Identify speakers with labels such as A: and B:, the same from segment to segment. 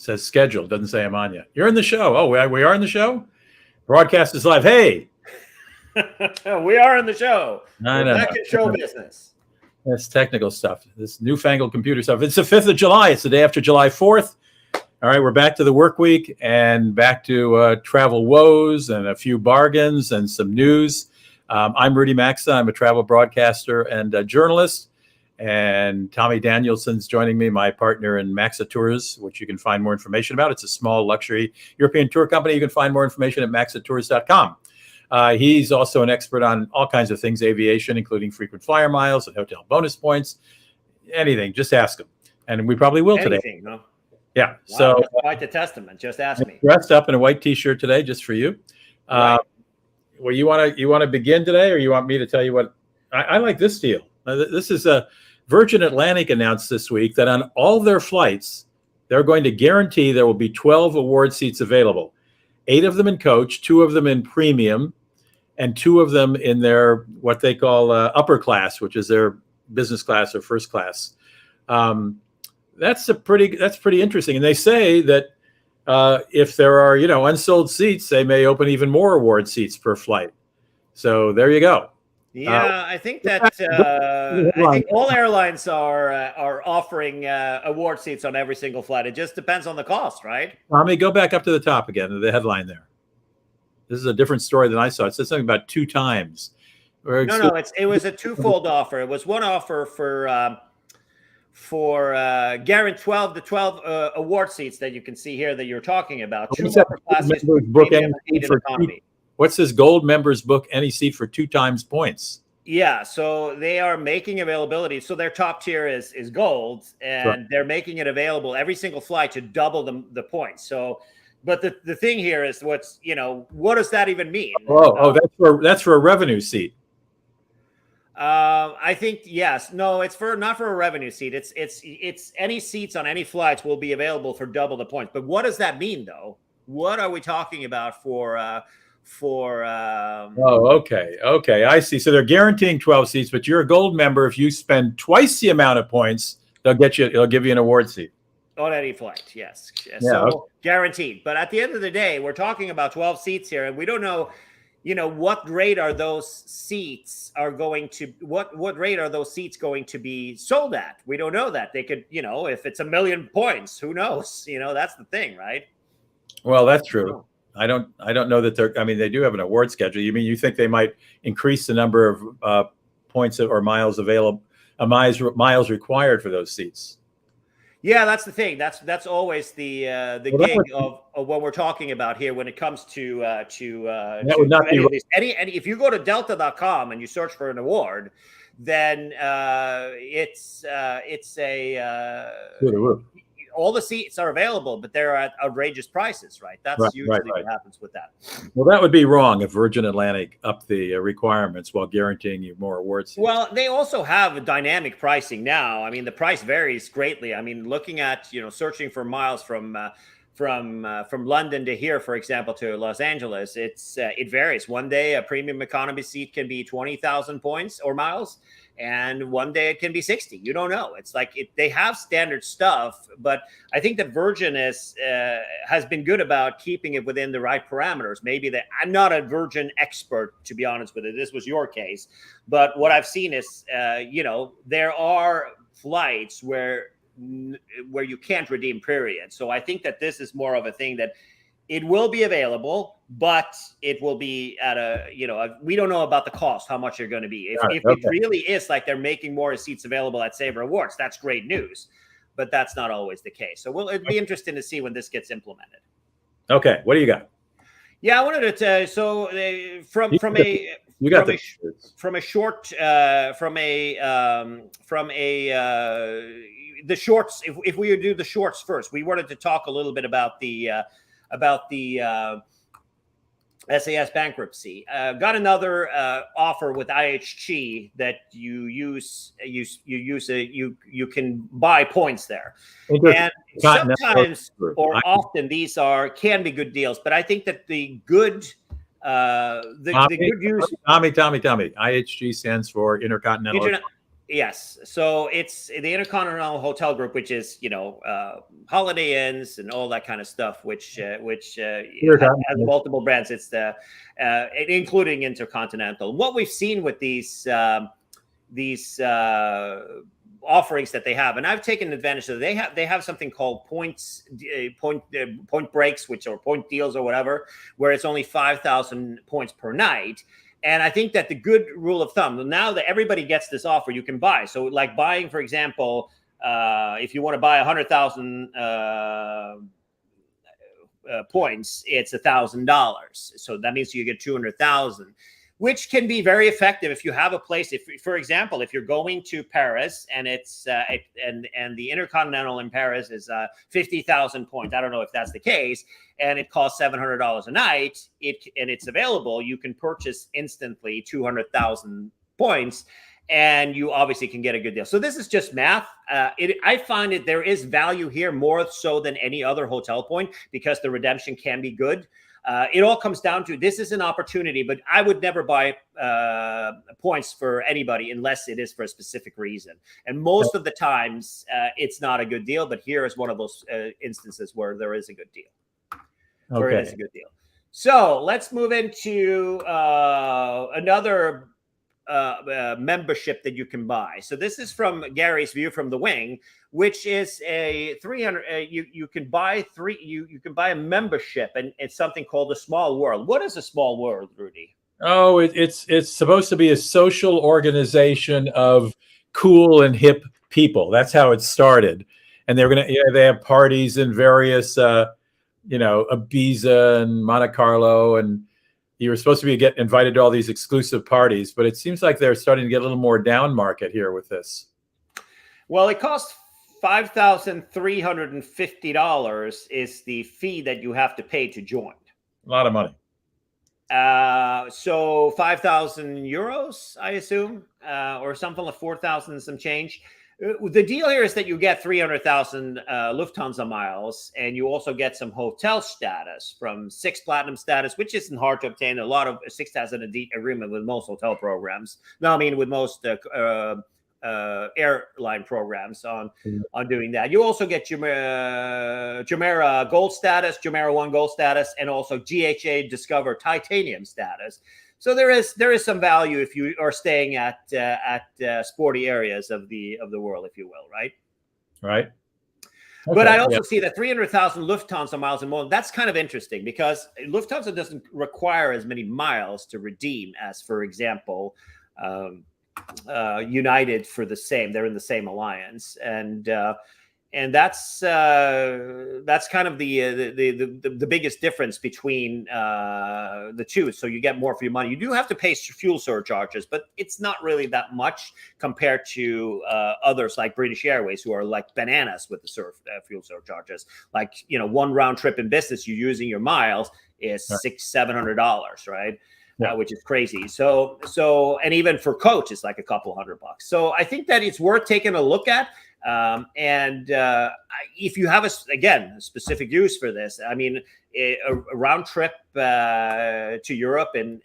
A: says scheduled. Doesn't say I'm on yet. You're in the show. Oh, we are in the show? Broadcast is live. Hey.
B: We are in the show. We're back in show business.
A: That's technical stuff. This newfangled computer stuff. It's the 5th of July. It's the day after July 4th. All right, we're back to the work week and back to travel woes and a few bargains and some news. I'm Rudy Maxa. I'm a travel broadcaster and a journalist. And Tommy Danielson's joining me, my partner in Maxa Tours, which you can find more information about. It's a small luxury European tour company. You can find more information at maxatours.com. He's also an expert on all kinds of things, aviation, including frequent flyer miles and hotel bonus points. Anything, just ask him. And we probably will today.
B: Huh?
A: Yeah.
B: Wow,
A: so
B: that's quite the testament. Just ask me.
A: Dressed up in a white T-shirt today, just for you.
B: Right.
A: Well, you want to begin today, or you want me to tell you what? I like this deal. This is a Virgin Atlantic announced this week that on all their flights, they're going to guarantee there will be 12 award seats available. 8 of them in coach, 2 of them in premium, and 2 of them in their what they call upper class, which is their business class or first class. That's pretty interesting. And they say that if there are unsold seats, they may open even more award seats per flight. So there you go.
B: Yeah, I think that I think all airlines are offering award seats on every single flight. It just depends on the cost, right?
A: Tommy, go back up to the top again, to the headline there. This is a different story than I saw. It said something about 2 times.
B: No, it was a twofold offer. It was one offer for guaranteed 12 award seats that you can see here that you're talking about. 2 upper classes, premium, 8 economy.
A: What's this gold members book any seat for 2 times points?
B: Yeah, so they are making availability. So their top tier is gold, and they're making it available every single flight to double the points. So, but the thing here is what does that even mean?
A: That's for a revenue seat.
B: I think yes. No, it's not for a revenue seat. It's any seats on any flights will be available for double the points. But what does that mean though? What are we talking about for
A: okay, I see. So they're guaranteeing 12 seats, but you're a gold member. If you spend twice the amount of points, they'll give you an award seat
B: on any flight. Yes.
A: Yeah,
B: so guaranteed. But at the end of the day, we're talking about 12 seats here, and we don't know what rate are those seats going to be sold at. We don't know that. They could, if it's 1 million points, who knows? That's the thing, right?
A: Well, that's true. I don't know that they do have an award schedule. You think they might increase the number of points or miles available, miles required for those seats?
B: Yeah, that's the thing. That's always the gig of what we're talking about here when it comes to that would not be any. If you go to delta.com and you search for an award, then it's all the seats are available, but they're at outrageous prices, right? That's usually what happens with that.
A: Well, that would be wrong if Virgin Atlantic upped the requirements while guaranteeing you more awards.
B: Well, they also have dynamic pricing now. The price varies greatly. Looking at, searching for miles from London to here, for example, to Los Angeles, it varies. One day, a premium economy seat can be 20,000 points or miles, and one day it can be 60. You don't know. It's like they have standard stuff, but I think that Virgin has been good about keeping it within the right parameters. Maybe I'm not a Virgin expert, to be honest with you. This was your case, but what I've seen is, there are flights where you can't redeem, period. So I think that this is more of a thing that it will be available, but it will be at we don't know about the cost, how much they're going to be. If it really is like they're making more seats available at Sabre Awards, that's great news, but that's not always the case. So it'd be interesting to see when this gets implemented.
A: Okay. What do you got?
B: Yeah, I wanted to, the shorts. If we do the shorts first, we wanted to talk a little bit about the SAS bankruptcy. Got another offer with IHG that you can buy points there, and sometimes or often these can be good deals. But I think that the good use.
A: Tommy. IHG stands for Intercontinental.
B: Yes. So it's the Intercontinental Hotel Group, which is, Holiday Inns and all that kind of stuff, which has multiple brands. It's including Intercontinental. What we've seen with these offerings that they have, and I've taken advantage of. They have something called point breaks, which are point deals or whatever, where it's only 5,000 points per night. And I think that the good rule of thumb, now that everybody gets this offer, you can buy. So like buying, for example, if you want to buy 100,000 points, it's $1,000. So that means you get 200,000, which can be very effective if you have a place. If, for example, if you're going to Paris and it's and the Intercontinental in Paris is 50,000 points. I don't know if that's the case, and it costs $700 a night. And it's available. You can purchase instantly 200,000 points, and you obviously can get a good deal. So this is just math. I find that there is value here more so than any other hotel point because the redemption can be good. It all comes down to this is an opportunity, but I would never buy points for anybody unless it is for a specific reason. And most of the times it's not a good deal, but here is one of those instances where there is a good deal. Where it is a good deal. So let's move into another membership that you can buy. So this is from Gary's view from the wing, which is a 300. You can buy you can buy a membership, and it's something called a Small World. What is a Small World, Rudy?
A: Oh, it's supposed to be a social organization of cool and hip people. That's how it started, and they have parties in various Ibiza and Monte Carlo, and you were supposed to get invited to all these exclusive parties, but it seems like they're starting to get a little more down market here with this.
B: Well, it costs $5,350 is the fee that you have to pay to join.
A: A lot of money.
B: So 5,000 euros, I assume, or something like 4,000 and some change. The deal here is that you get 300,000 Lufthansa miles, and you also get some hotel status from 6 Platinum status, which isn't hard to obtain. A lot of 6 has an agreement with most hotel programs. No, I mean with most airline programs on doing that. You also get Jumeirah Gold status, Jumeirah 1 Gold status, and also GHA Discover Titanium status. So there is some value if you are staying at sporty areas of the world, if you will, right?
A: Right.
B: Okay, but I also see that 300,000 Lufthansa miles and more. That's kind of interesting because Lufthansa doesn't require as many miles to redeem as, for example, United for the same. They're in the same alliance, and that's kind of the biggest difference between the two. So you get more for your money. You do have to pay fuel surcharges, but it's not really that much compared to others like British Airways, who are like bananas with the fuel surcharges. Like, one round trip in business, you're using your miles is $600-700, right? Which is crazy. So, and even for coach, it's like a couple $100. So I think that it's worth taking a look at. If you have a specific use for this, I mean, a round trip to Europe, and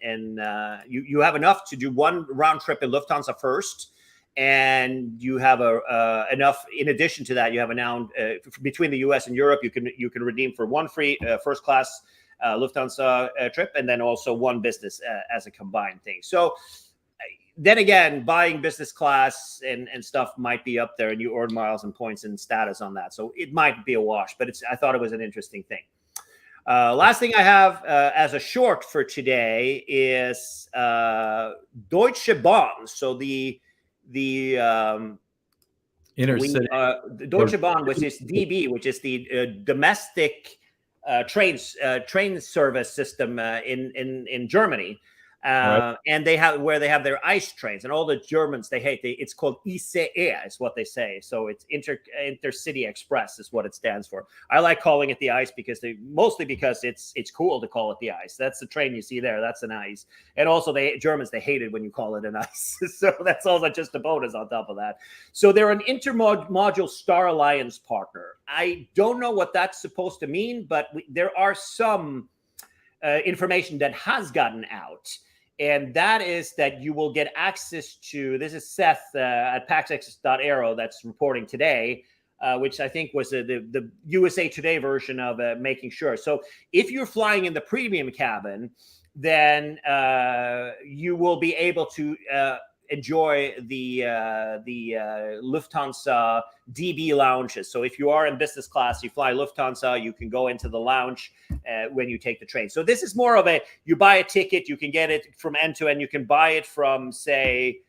B: you have enough to do one round trip in Lufthansa first, and you have enough. In addition to that, you have between the U.S. and Europe, you can redeem for one free first class Lufthansa trip, and then also one business as a combined thing. So then again, buying business class and stuff might be up there, and you earn miles and points and status on that. So it might be a wash, but I thought it was an interesting thing. Last thing I have as a short for today is Deutsche Bahn. So the
A: intercity
B: Deutsche Bahn, which is DB, which is the domestic train service system in Germany.
A: Right.
B: And they have their ice trains, and all the Germans, they hate it's called ICE is what they say. So it's Intercity Express is what it stands for. I like calling it the ice because mostly because it's cool to call it the ice. That's the train you see there. That's an ice. And also Germans, they hate it when you call it an ice. So that's also just a bonus on top of that. So they're an intermodule Star Alliance partner. I don't know what that's supposed to mean, but there are some information that has gotten out. And that is that you will get access to, this is Seth at paxx.aero that's reporting today, which I think was the USA Today version of making sure. So if you're flying in the premium cabin, then you will be able to enjoy the Lufthansa DB lounges. So if you are in business class, you fly Lufthansa, you can go into the lounge when you take the train. So this is more of a, you buy a ticket, you can get it from end to end. You can buy it from, say,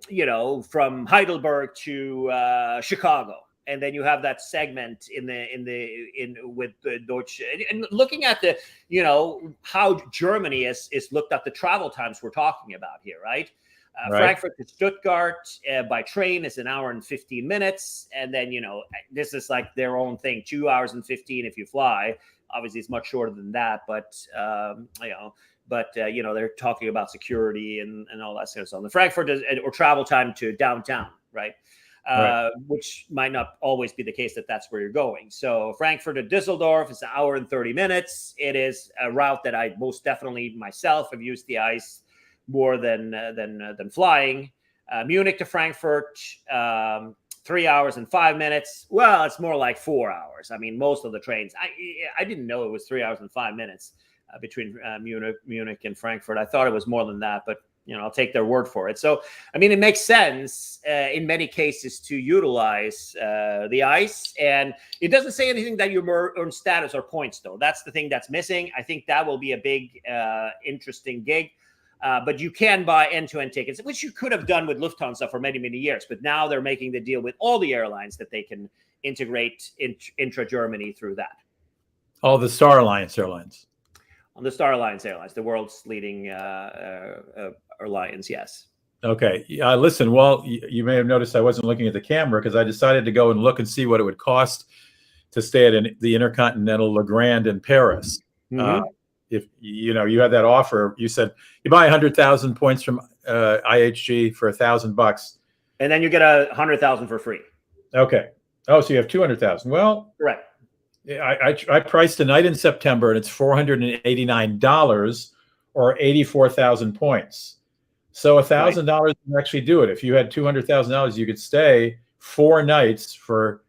B: you know, from Heidelberg to Chicago. And then you have that segment with the Deutsche, and looking at the, you know, how Germany is looked at the travel times we're talking about here, right?
A: Right.
B: Frankfurt to Stuttgart by train is 1 hour and 15 minutes. And then, you know, this is like their own thing, 2 hours and 15 if you fly. Obviously, it's much shorter than that, but, you know, they're talking about security and all that sort of stuff. The Frankfurt is, or travel time to downtown, right?
A: Right.
B: Which might not always be the case that that's where you're going. So Frankfurt to Düsseldorf is 1 hour and 30 minutes. It is a route that I most definitely myself have used the ICE more than flying. Munich to Frankfurt, 3 hours and 5 minutes. Well, it's more like 4 hours. I mean, most of the trains. I didn't know it was 3 hours and 5 minutes between Munich and Frankfurt. I thought it was more than that, but you know, I'll take their word for it. So, I mean, it makes sense in many cases to utilize the ICE, and it doesn't say anything that you earn status or points, though. That's the thing that's missing. I think that will be a big, interesting gig. But you can buy end-to-end tickets, which you could have done with Lufthansa for many, many years. But now they're making the deal with all the airlines that they can integrate intra-Germany through that.
A: All the Star Alliance airlines.
B: On the Star Alliance Airlines, the world's leading airlines, yes.
A: Okay. Listen, well, you may have noticed I wasn't looking at the camera because I decided to go and look and see what it would cost to stay at the Intercontinental Le Grand in Paris.
B: Mm-hmm.
A: If you know, you had that offer, you said you buy 100,000 points from IHG for $1,000,
B: and then you get 100,000 for free.
A: Okay. Oh, so you have 200,000. Well,
B: correct.
A: I priced a night in September, and it's $489 or 84,000 points. So $1,000 would actually do it. If you had $200,000, you could stay 4 nights for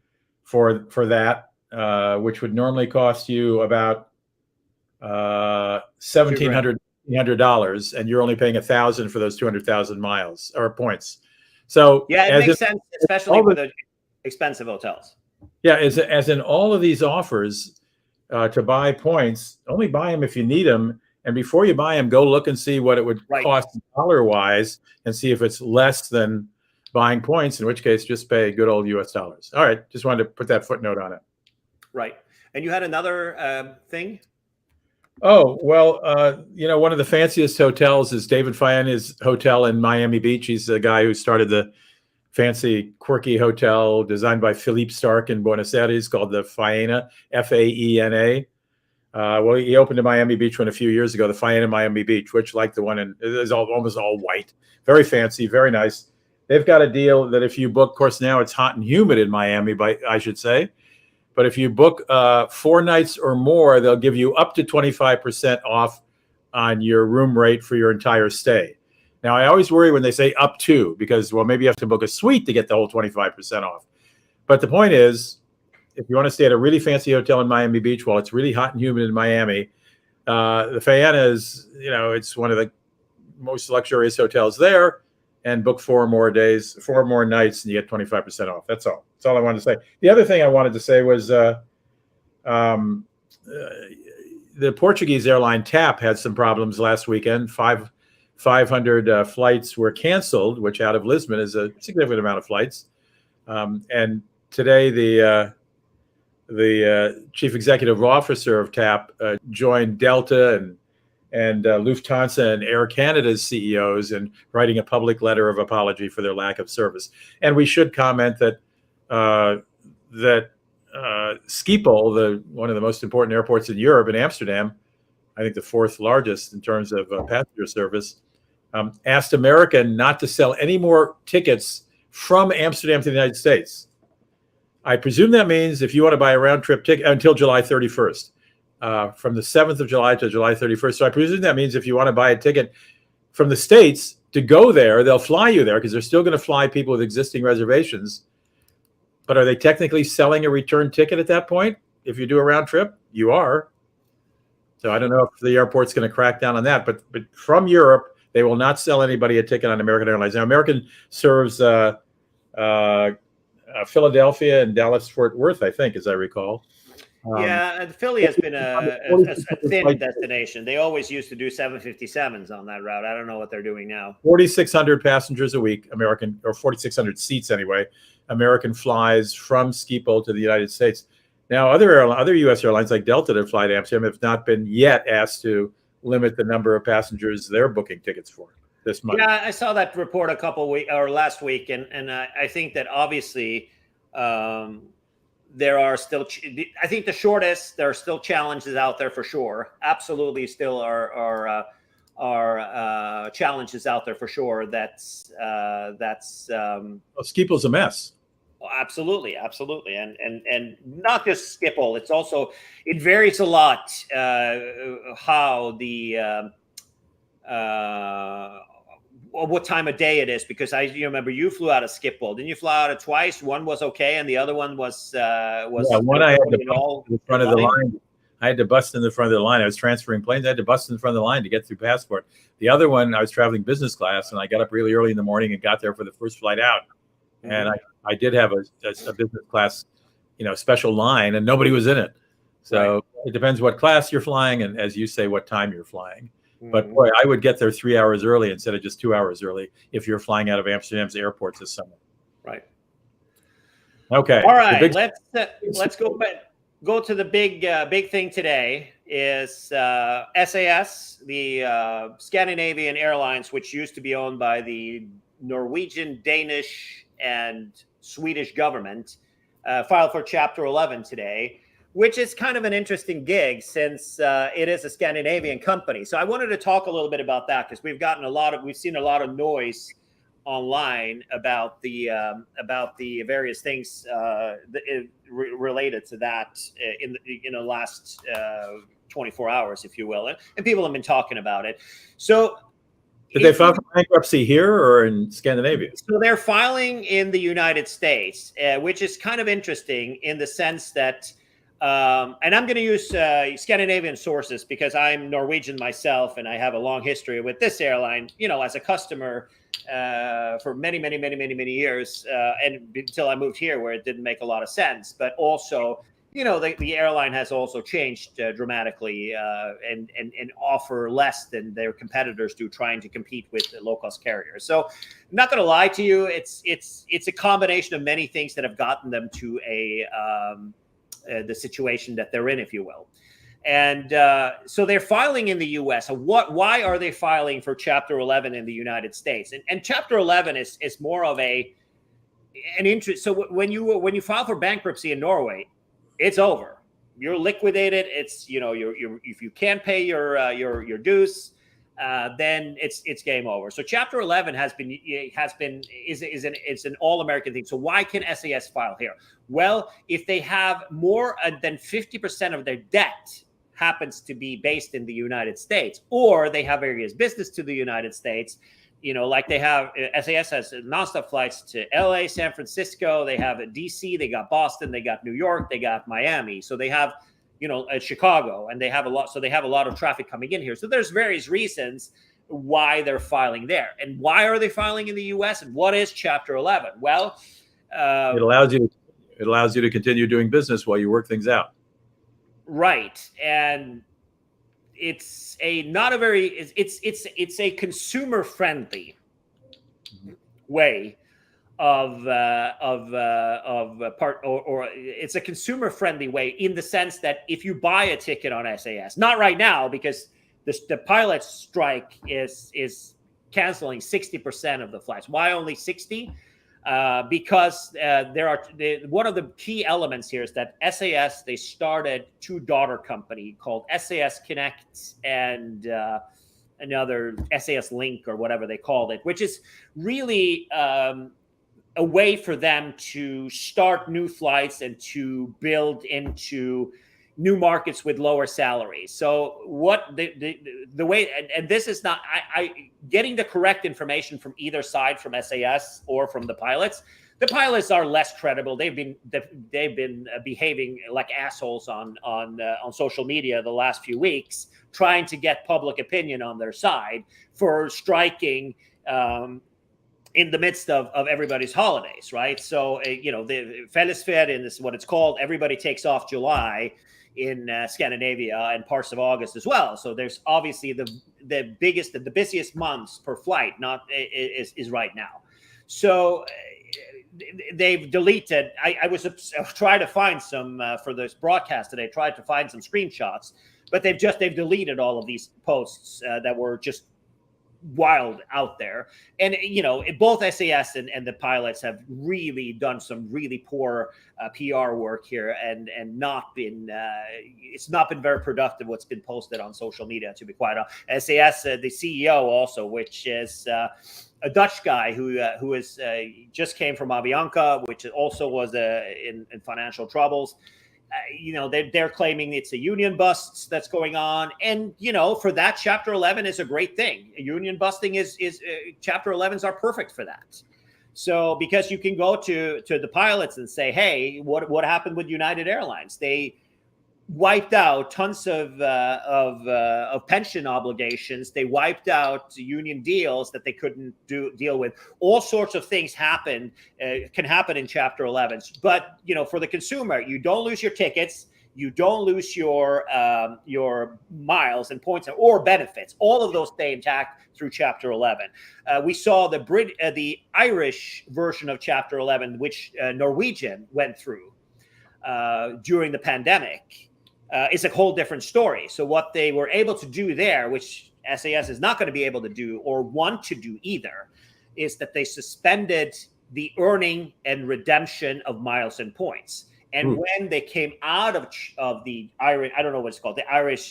A: that, which would normally cost you about $1,700, and you're only paying $1,000 for those 200,000 miles or points. So
B: yeah, it makes sense, especially for the expensive hotels.
A: Yeah, as in all of these offers to buy points, only buy them if you need them. And before you buy them, go look and see what it would cost dollar-wise and see if it's less than buying points, in which case just pay good old US dollars. All right, just wanted to put that footnote on it.
B: Right. And you had another thing?
A: Oh, well, you know, one of the fanciest hotels is David Faena's hotel in Miami Beach. He's the guy who started the fancy, quirky hotel designed by Philippe Stark in Buenos Aires called the Faena, Faena. Well, he opened in Miami Beach one a few years ago, the Faena Miami Beach, which, like the one is almost all white, very fancy, very nice. They've got a deal that if you book, of course, now it's hot and humid in Miami, I should say. But if you book 4 nights or more, they'll give you up to 25% off on your room rate for your entire stay. Now, I always worry when they say up to, because, well, maybe you have to book a suite to get the whole 25% off. But the point is, if you want to stay at a really fancy hotel in Miami Beach while it's really hot and humid in Miami, the Faena is, you know, it's one of the most luxurious hotels there, and book 4 more nights, and you get 25% off. That's all. That's all I wanted to say. The other thing I wanted to say was the Portuguese airline TAP had some problems last weekend. 500 flights were canceled, which out of Lisbon is a significant amount of flights. And today, the chief executive officer of TAP joined Delta and Lufthansa and Air Canada's CEOs in writing a public letter of apology for their lack of service. And we should comment that Schiphol, one of the most important airports in Europe, in Amsterdam, I think the 4th largest in terms of passenger service, asked American not to sell any more tickets from Amsterdam to the United States. I presume that means if you want to buy a round trip ticket until July 31st, from the 7th of July to July 31st. So I presume that means if you want to buy a ticket from the States to go there. They'll fly you there because they're still going to fly people with existing reservations. But are they technically selling a return ticket at that point? If you do a round trip, you are. So I don't know if the airport's going to crack down on that. But from Europe, they will not sell anybody a ticket on American Airlines. Now, American serves Philadelphia and Dallas-Fort Worth, I think, as I recall.
B: Yeah, and Philly has been a thin destination. They always used to do 757s on that route. I don't know what they're doing now.
A: 4,600 passengers a week, American, or 4,600 seats anyway. American flies from Schiphol to the United States. Now, other U.S. airlines like Delta that fly to Amsterdam have not been yet asked to limit the number of passengers they're booking tickets for this month.
B: Yeah, I saw that report a couple weeks or last week, and I think that obviously there are still. I think there are still challenges out there for sure. Absolutely, still are challenges out there for sure. That's
A: Schiphol's a mess.
B: Absolutely, and not just Schiphol. It's also, it varies a lot how the what time of day it is, because you remember you flew out of Schiphol. Didn't you fly out of twice? One was okay, and the other one was
A: one I had to bust in the front of the line. I had to bust in the front of the line. I was transferring planes. I had to bust in the front of the line to get through passport. The other one, I was traveling business class, and I got up really early in the morning and got there for the first flight out. And I did have a business class, special line, and nobody was in it. So It depends what class you're flying, and as you say, what time you're flying. But boy, I would get there 3 hours early instead of just 2 hours early if you're flying out of Amsterdam's airports this summer.
B: Right.
A: Okay.
B: All right. Let's go to the big thing today is SAS, the Scandinavian Airlines, which used to be owned by the Norwegian, Danish, and Swedish government, filed for Chapter 11 today, which is kind of an interesting gig since it is a Scandinavian company. So I wanted to talk a little bit about that because we've seen a lot of noise online about the various things related to that in the last 24 hours, if you will, and people have been talking about it. So.
A: Did they file for bankruptcy here or in Scandinavia?
B: So they're filing in the United States, which is kind of interesting in the sense that, and I'm going to use Scandinavian sources because I'm Norwegian myself and I have a long history with this airline, as a customer for many years, and until I moved here where it didn't make a lot of sense. But also, the airline has also changed dramatically and offer less than their competitors do, trying to compete with the low-cost carriers. So I'm not going to lie to you. It's a combination of many things that have gotten them to the situation that they're in, if you will. And so they're filing in the U.S. Why are they filing for Chapter 11 in the United States? And Chapter 11 is more of an interest. So when you file for bankruptcy in Norway, it's over. You're liquidated. It's if you can't pay your dues, then it's game over. So Chapter 11 it's an all-American thing. So why can SAS file here? Well, if they have more than 50% of their debt happens to be based in the United States, or they have various business to the United States, like they have, SAS has nonstop flights to LA, San Francisco. They have DC, they got Boston, they got New York, they got Miami. So they have, Chicago, and they have a lot of traffic coming in here. So there's various reasons why they're filing there. And why are they filing in the US? And what is Chapter 11? Well,
A: it allows you to continue doing business while you work things out.
B: Right. And it's a consumer friendly way or it's a consumer friendly way in the sense that if you buy a ticket on SAS, not right now because the pilot strike is canceling 60% of the flights. Why only 60? Because one of the key elements here is that SAS, they started two daughter company called SAS Connect and another SAS Link or whatever they called it, which is really a way for them to start new flights and to build into new markets with lower salaries. So what the way, and this is not, I getting the correct information from either side, from SAS or from the pilots. The pilots are less credible. They've been behaving like assholes on social media the last few weeks, trying to get public opinion on their side for striking in the midst of everybody's holidays, right? So, the Fellesferien is what it's called. Everybody takes off July in Scandinavia and parts of August as well. So there's obviously the biggest, the busiest months per flight is right now. So they've deleted, I was trying to find some for this broadcast today, tried to find some screenshots, but they've deleted all of these posts that were just wild out there. And both SAS and the pilots have really done some really poor PR work here, and not been it's not been very productive what's been posted on social media, to be quite honest. SAS, the CEO also, which is a Dutch guy who is just came from Avianca, which also was in financial troubles. They're claiming it's a union bust that's going on. And, for that, Chapter 11 is a great thing. Union busting is Chapter 11s are perfect for that. So because you can go to the pilots and say, hey, what happened with United Airlines? They wiped out tons of pension obligations. They wiped out union deals that they couldn't deal with. All sorts of things can happen in Chapter 11s. But for the consumer, you don't lose your tickets, you don't lose your miles and points or benefits. All of those stay intact through Chapter 11. We saw the Irish version of Chapter 11, which Norwegian went through during the pandemic. It's a whole different story. So what they were able to do there, which SAS is not going to be able to do or want to do either, is that they suspended the earning and redemption of miles and points. And when they came out of the Irish, I don't know what it's called, the Irish,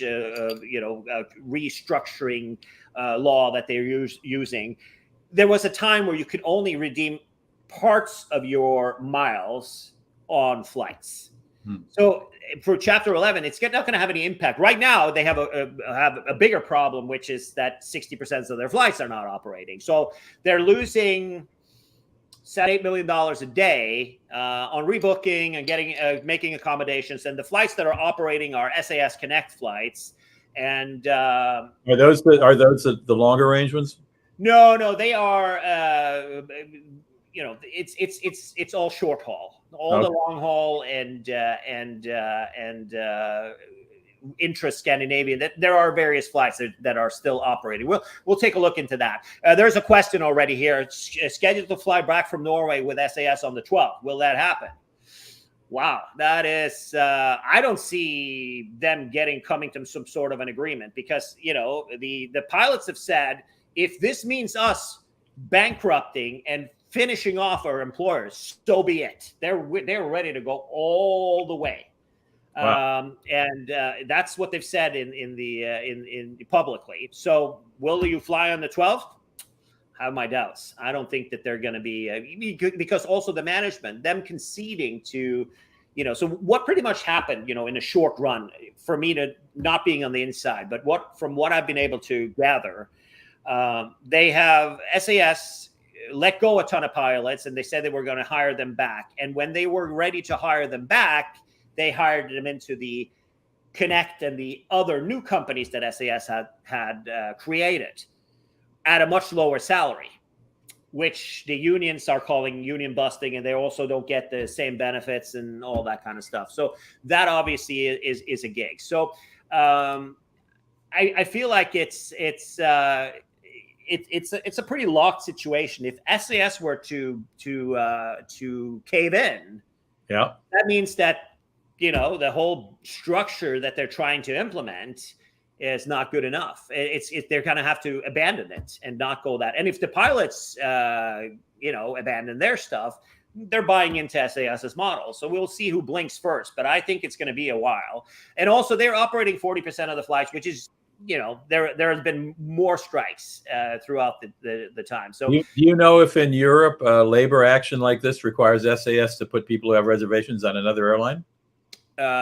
B: restructuring law that they're using, there was a time where you could only redeem parts of your miles on flights. So for Chapter 11, it's not going to have any impact. Right now, they have a bigger problem, which is that 60% of their flights are not operating. So they're losing $8 million a day on rebooking and making accommodations. And the flights that are operating are SAS Connect flights. And
A: are those the longer range ones?
B: No, they are. It's all short haul. All the long haul and intra-Scandinavian. There are various flights that are still operating. We'll take a look into that. There's a question already here. It's scheduled to fly back from Norway with SAS on the 12th. Will that happen? Wow, that is. I don't see them coming to some sort of an agreement, because the pilots have said, if this means us bankrupting and finishing off our employers, so be it. They're ready to go all the way. Wow. And that's what they've said in publicly. So will you fly on the 12th? I have my doubts. I don't think that they're going to be, because also the management, them conceding to, so what pretty much happened, in a short run, for me to not being on the inside, but from what I've been able to gather, they have SAS let go a ton of pilots, and they said they were going to hire them back. And when they were ready to hire them back, they hired them into the Connect and the other new companies that SAS had created at a much lower salary, which the unions are calling union busting, and they also don't get the same benefits and all that kind of stuff. So that obviously is a gig. So I feel like it's a pretty locked situation. If SAS were to cave in, that means that the whole structure that they're trying to implement is not good enough. They're going to have to abandon it and not go that. And if the pilots abandon their stuff, they're buying into SAS's model. So we'll see who blinks first. But I think it's going to be a while. And also, they're operating 40% of the flights, which is, there has been more strikes throughout the time. So
A: do you know if in Europe labor action like this requires SAS to put people who have reservations on another airline?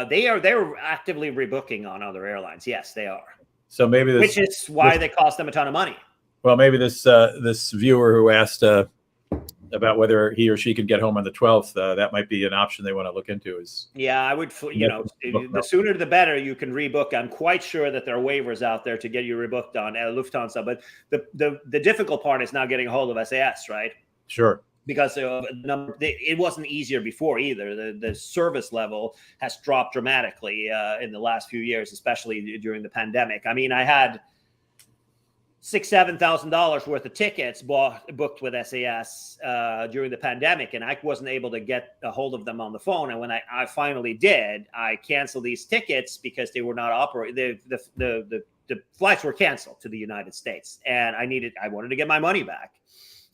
B: They're actively rebooking on other airlines. Yes, they are.
A: So maybe
B: which is why they cost them a ton of money.
A: Well, maybe this viewer who asked about whether he or she could get home on the 12th, that might be an option they want to look into.
B: Yeah, I would. The sooner the better you can rebook. I'm quite sure that there are waivers out there to get you rebooked on Lufthansa, but the difficult part is now getting a hold of SAS, right?
A: Sure.
B: Because it wasn't easier before either. The service level has dropped dramatically in the last few years, especially during the pandemic. I mean, I had $6,000-7,000 worth of tickets booked with SAS during the pandemic, and I wasn't able to get a hold of them on the phone. And when I finally did, I canceled these tickets because they were not operating. The flights were canceled to the United States, and I wanted to get my money back.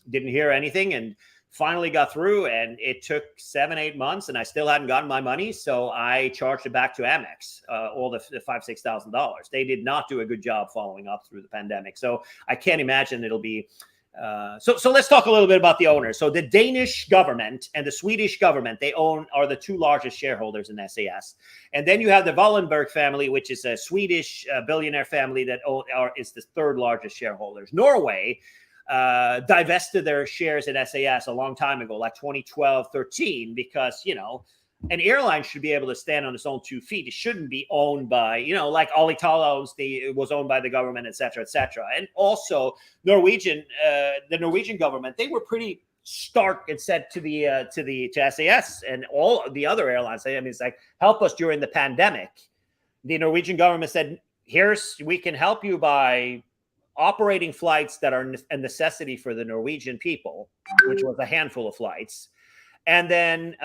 B: Didn't hear anything, and finally got through, and it took 7-8 months, and I still hadn't gotten my money. So I charged it back to Amex, all the $5,000-6,000. They did not do a good job following up through the pandemic. So I can't imagine it'll be. So let's talk a little bit about the owners. So the Danish government and the Swedish government, are the two largest shareholders in SAS. And then you have the Wallenberg family, which is a Swedish billionaire family that is the third largest shareholders. Norway divested their shares in SAS a long time ago, like 2012-13, because, an airline should be able to stand on its own 2 feet. It shouldn't be owned by, like Alitalia was owned by the government, et cetera, et cetera. And also the Norwegian government, they were pretty stark and said to SAS and all the other airlines, I mean, it's like, help us during the pandemic. The Norwegian government said, we can help you by operating flights that are a necessity for the Norwegian people, which was a handful of flights. And then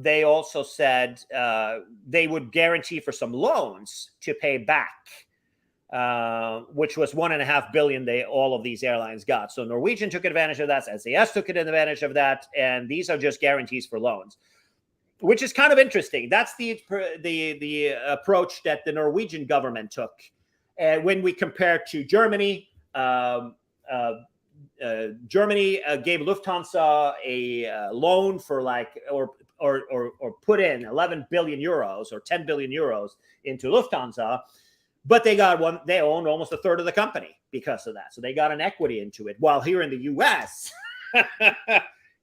B: they also said they would guarantee for some loans to pay back, which was $1.5 billion all of these airlines got. So Norwegian took advantage of that, SAS took advantage of that, and these are just guarantees for loans, which is kind of interesting. That's the approach that the Norwegian government took. And when we compare to Germany, Germany gave Lufthansa a loan for or put in 11 billion euros or 10 billion euros into Lufthansa, but they owned almost a third of the company because of that. So they got an equity into it. While here in the US,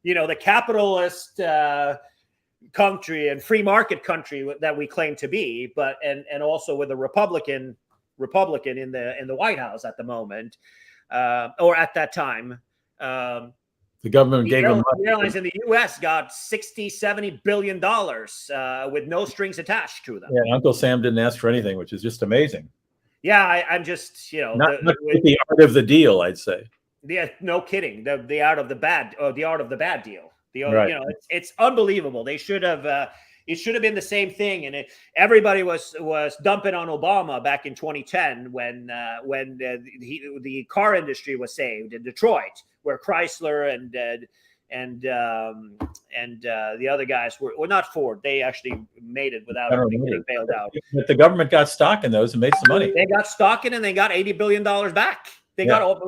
B: the capitalist country and free market country that we claim to be, but and also with a Republican in the White House at the moment, or at that time.
A: The government gave them money.
B: The airlines in the U.S. got $60-70 billion with no strings attached to them.
A: Yeah, Uncle Sam didn't ask for anything, which is just amazing.
B: Yeah, I'm just,
A: not the art of the deal, I'd say.
B: Yeah, no kidding. The art of the bad, or the art of the bad deal.
A: Right.
B: It's unbelievable. They should have. It should have been the same thing, and everybody was dumping on Obama back in 2010 when the car industry was saved in Detroit, where Chrysler and the other guys were not Ford. They actually made it without getting bailed out.
A: But the government got stock in those and made some money.
B: They got stock in, and they got $80 billion back. They got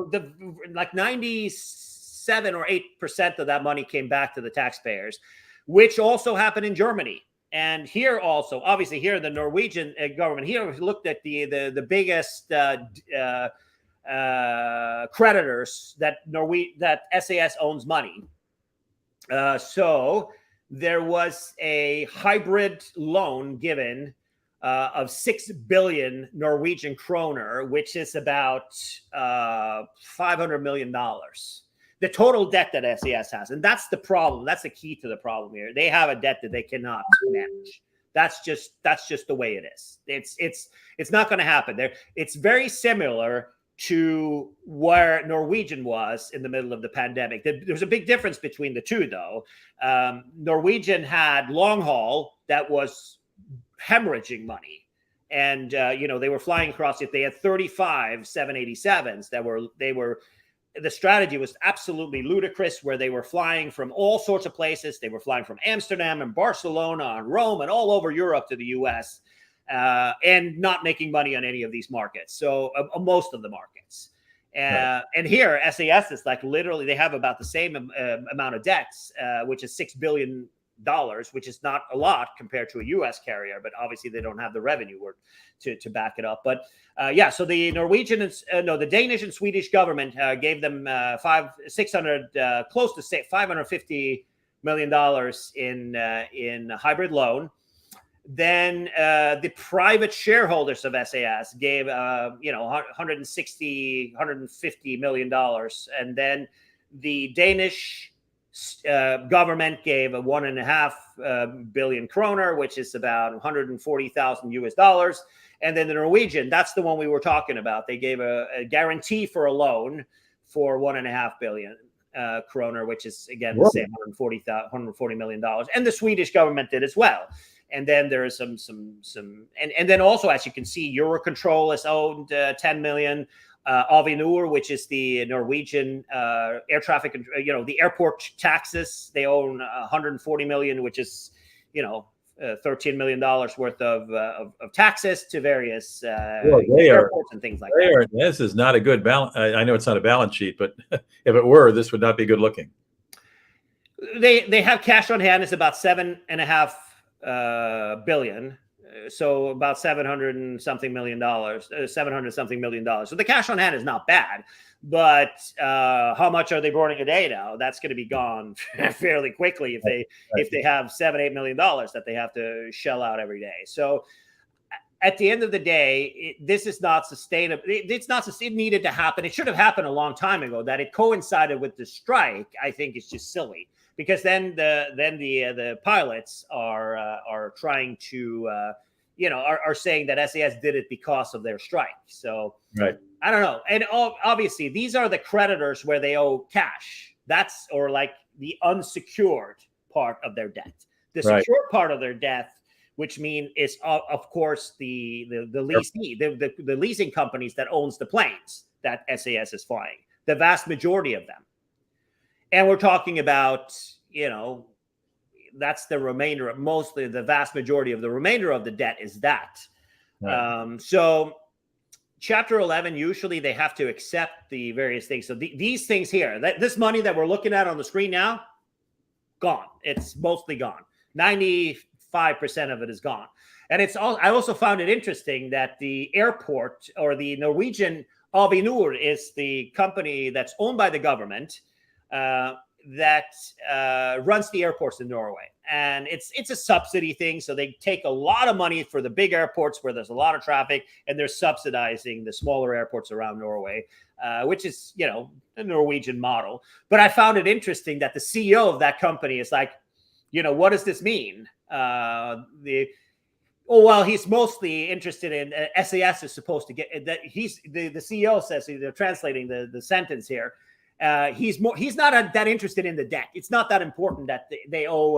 B: like 97 or 8% of that money came back to the taxpayers, which also happened in Germany. And here also, obviously, here the Norwegian government here looked at the biggest creditors that SAS owns money. So there was a hybrid loan given of 6 billion Norwegian kroner, which is about $500 million. The total debt that SAS has. And that's the problem. That's the key to the problem here. They have a debt that they cannot manage. That's just the way it is. It's not going to happen there. It's very similar to where Norwegian was in the middle of the pandemic. There's a big difference between the two, though. Norwegian had long haul that was hemorrhaging money. And, they were flying across it. They had 35 787s the strategy was absolutely ludicrous, where they were flying from all sorts of places. They were flying from Amsterdam and Barcelona and Rome and all over Europe to the US, and not making money on any of these markets. So most of the markets.
A: Right.
B: And here, SAS is like literally, they have about the same amount of debts, which is 6 billion which is not a lot compared to a U.S. carrier, but obviously they don't have the revenue to back it up. But so the the Danish and Swedish government gave them close to $550 million in hybrid loan. Then the private shareholders of SAS gave $150 million, and then the Danish government gave a 1.5 billion kroner, which is about 140,000 US dollars. And then the Norwegian, that's the one we were talking about. They gave a guarantee for a loan for 1.5 billion kroner, which is again the same $140 million. And the Swedish government did as well. And then there is some, and then also, as you can see, Eurocontrol has owned 10 million. Avinor, which is the Norwegian air traffic, the airport taxes, they own 140 million, which is, $13 million worth of taxes to various airports and things like that.
A: This is not a good balance. I know it's not a balance sheet, but if it were, this would not be good looking.
B: They have cash on hand. It's about $7.5 billion. So about $700 something million. So the cash on hand is not bad, but how much are they burning a day now? That's going to be gone fairly quickly if they have $7-8 million that they have to shell out every day. So at the end of the day, this is not sustainable. It needed to happen. It should have happened a long time ago. That it coincided with the strike, I think, is just silly. Because then the pilots are trying to are saying that SAS did it because of their strike. So I don't know. And obviously these are the creditors where they owe cash. That's or like the unsecured part of their debt. The secured part of their debt, which means is of course the leasing, the leasing companies that owns the planes that SAS is flying. The vast majority of them. And we're talking about, that's the remainder of mostly the vast majority of the remainder of the debt is that. Right. So Chapter 11, usually they have to accept the various things. So these things here, this money that we're looking at on the screen now, gone. It's mostly gone. 95% of it is gone. And I also found it interesting that the airport or the Norwegian Avinor is the company that's owned by the government that runs the airports in Norway. And it's a subsidy thing. So they take a lot of money for the big airports where there's a lot of traffic, and they're subsidizing the smaller airports around Norway, which is, the Norwegian model. But I found it interesting that the CEO of that company is like, what does this mean? Well, he's mostly interested in SAS is supposed to get that. The CEO says, they're translating the sentence here. He's not that interested in the debt. It's not that important that they owe,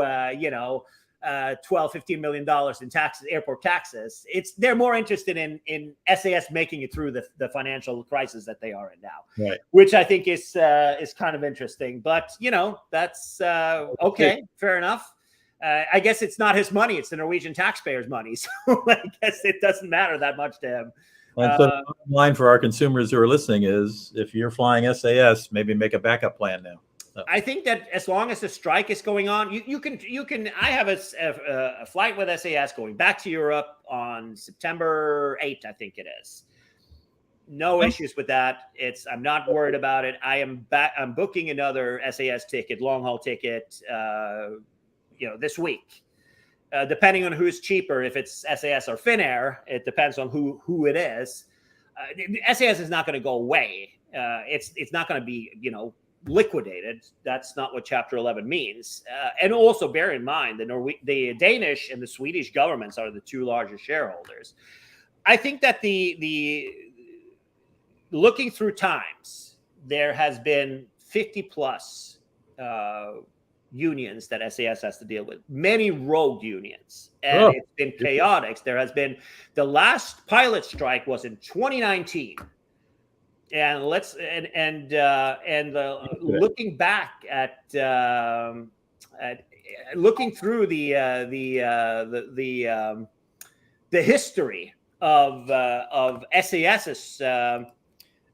B: $12-15 million in taxes, airport taxes. They're more interested in SAS making it through the financial crisis that they are in now, right? Which I think is kind of interesting. But that's okay, fair enough. I guess it's not his money; it's the Norwegian taxpayers' money. So I guess it doesn't matter that much to him.
A: And so the bottom line for our consumers who are listening is, if you're flying SAS, maybe make a backup plan now. So.
B: I think that as long as the strike is going on, you can. I have a flight with SAS going back to Europe on September 8th, I think it is. No issues with that. I'm not worried about it. I'm booking another SAS ticket, long haul ticket, this week. Depending on who's cheaper, if it's SAS or Finnair, it depends on who it is. SAS is not going to go away. It's not going to be liquidated. That's not what Chapter 11 means. And also bear in mind the Danish and the Swedish governments are the two largest shareholders. I think that the looking through times, there has been 50 plus unions that SAS has to deal with, many rogue unions, and it's been chaotic. There has been the last pilot strike was in 2019, and looking back at looking through the history of SAS's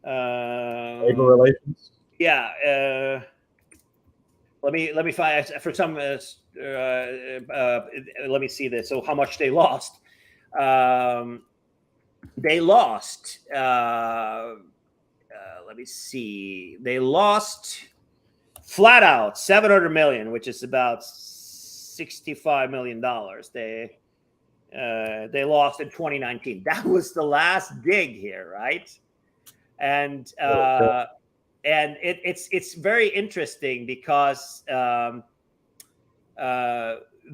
A: labor relations.
B: Yeah. Let me find for some let me see this. So how much they lost? They lost. Let me see. They lost flat out 700 million, which is about $65 million. They lost in 2019. That was the last gig here, right? And it's very interesting because the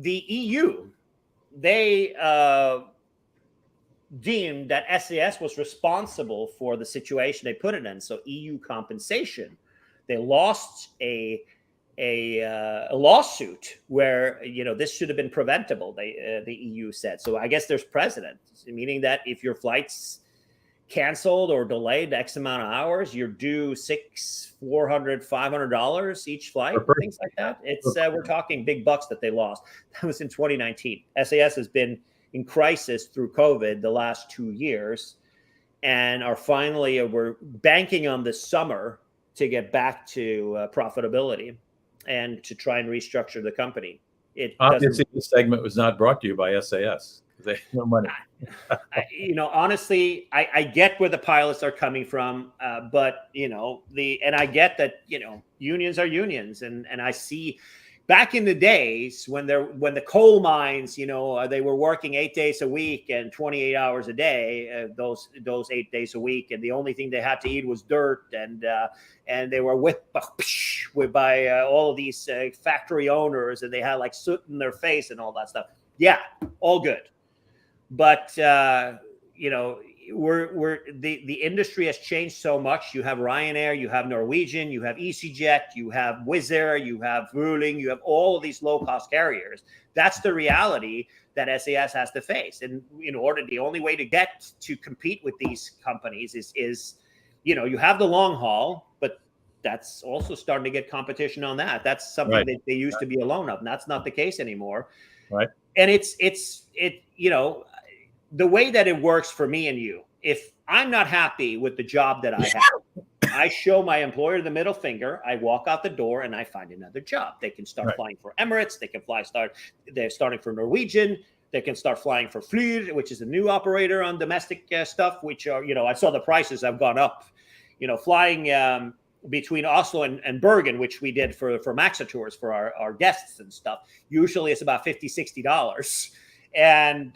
B: EU, they deemed that SAS was responsible for the situation they put it in. So EU compensation. They lost a lawsuit where this should have been preventable. The EU said. So I guess there's precedent, meaning that if your flight's canceled or delayed X amount of hours, you're due $400, $500 each flight, things like that. It's we're talking big bucks that they lost. That was in 2019. SAS has been in crisis through COVID the last 2 years, and we're banking on this summer to get back to profitability and to try and restructure the company.
A: Obviously, this segment was not brought to you by SAS. They have no money.
B: Honestly, I get where the pilots are coming from, but I get that unions are unions, and I see back in the days when the coal mines, they were working 8 days a week and 28 hours a day, those 8 days a week, and the only thing they had to eat was dirt, and they were whipped by all of these factory owners, and they had like soot in their face and all that stuff. Yeah, all good. But the industry has changed so much. You have Ryanair, you have Norwegian, you have EasyJet, you have Wizz Air, you have Vueling, you have all of these low-cost carriers. That's the reality that SAS has to face. And the only way to get to compete with these companies is you have the long haul, but that's also starting to get competition on that. That's something that they used to be alone of, and that's not the case anymore.
A: Right.
B: And the way that it works for me and you, if I'm not happy with the job that I have, I show my employer the middle finger, I walk out the door, and I find another job. They can start flying for Emirates. They can they're starting for Norwegian. They can start flying for Flyr, which is a new operator on domestic stuff, which are, I saw the prices have gone up, flying between Oslo and Bergen, which we did for Maxa Tours for our guests and stuff. Usually it's about $50, $60. And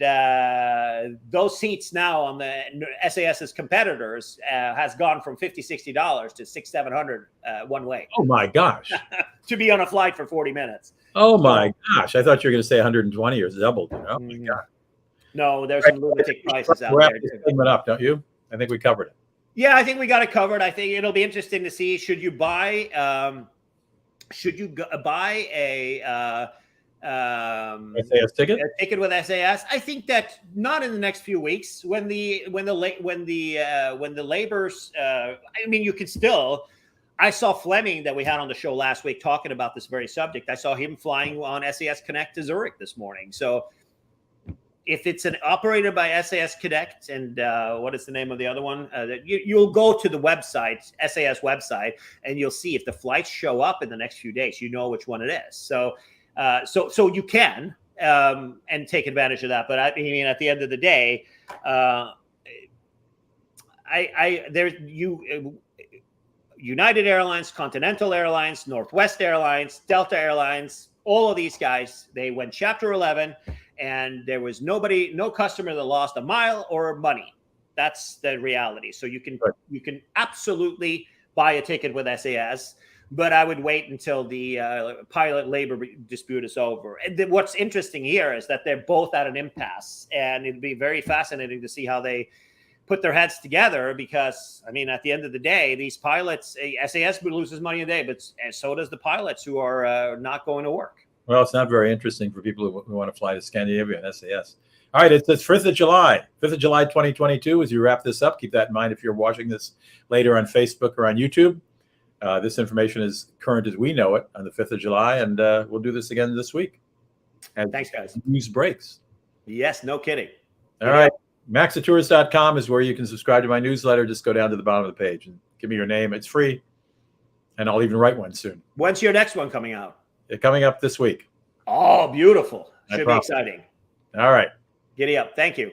B: those seats now on the SAS's competitors has gone from $50, $60 to $600, $700 one way.
A: Oh my gosh!
B: To be on a flight for 40 minutes.
A: Oh my gosh! I thought you were going to say 120 or doubled. Oh my God!
B: No, there's some lunatic prices out there.
A: Segment up, don't you? I think we covered it.
B: Yeah, I think we got it covered. I think it'll be interesting to see. Should you buy a
A: SAS ticket?
B: A ticket with SAS? I think that not in the next few weeks. When the labor's, you can still. I saw Fleming that we had on the show last week talking about this very subject. I saw him flying on SAS Connect to Zurich this morning. So if it's an operator by SAS Connect, and what is the name of the other one? You'll go to the website, SAS website, and you'll see if the flights show up in the next few days. You know which one it is. So you can and take advantage of that. But at the end of the day, United Airlines, Continental Airlines, Northwest Airlines, Delta Airlines, all of these guys, they went Chapter 11, and there was no customer that lost a mile or money. That's the reality. So you can absolutely buy a ticket with SAS. But I would wait until the pilot labor dispute is over. And what's interesting here is that they're both at an impasse, and it'd be very fascinating to see how they put their heads together. Because at the end of the day, these pilots, SAS loses money a day, but so does the pilots who are not going to work.
A: Well, it's not very interesting for people who want to fly to Scandinavia and SAS. All right, it's 5th of July, 2022. As you wrap this up, keep that in mind if you're watching this later on Facebook or on YouTube. This information is current as we know it on the 5th of July, and we'll do this again this week. And
B: thanks, guys.
A: News breaks.
B: Yes, no kidding.
A: All right. Maxatours.com is where you can subscribe to my newsletter. Just go down to the bottom of the page and give me your name. It's free, and I'll even write one soon.
B: When's your next one coming out?
A: Coming up this week.
B: Oh, beautiful.
A: I
B: Should be
A: promise.
B: exciting.
A: All right.
B: Giddy up. Thank you.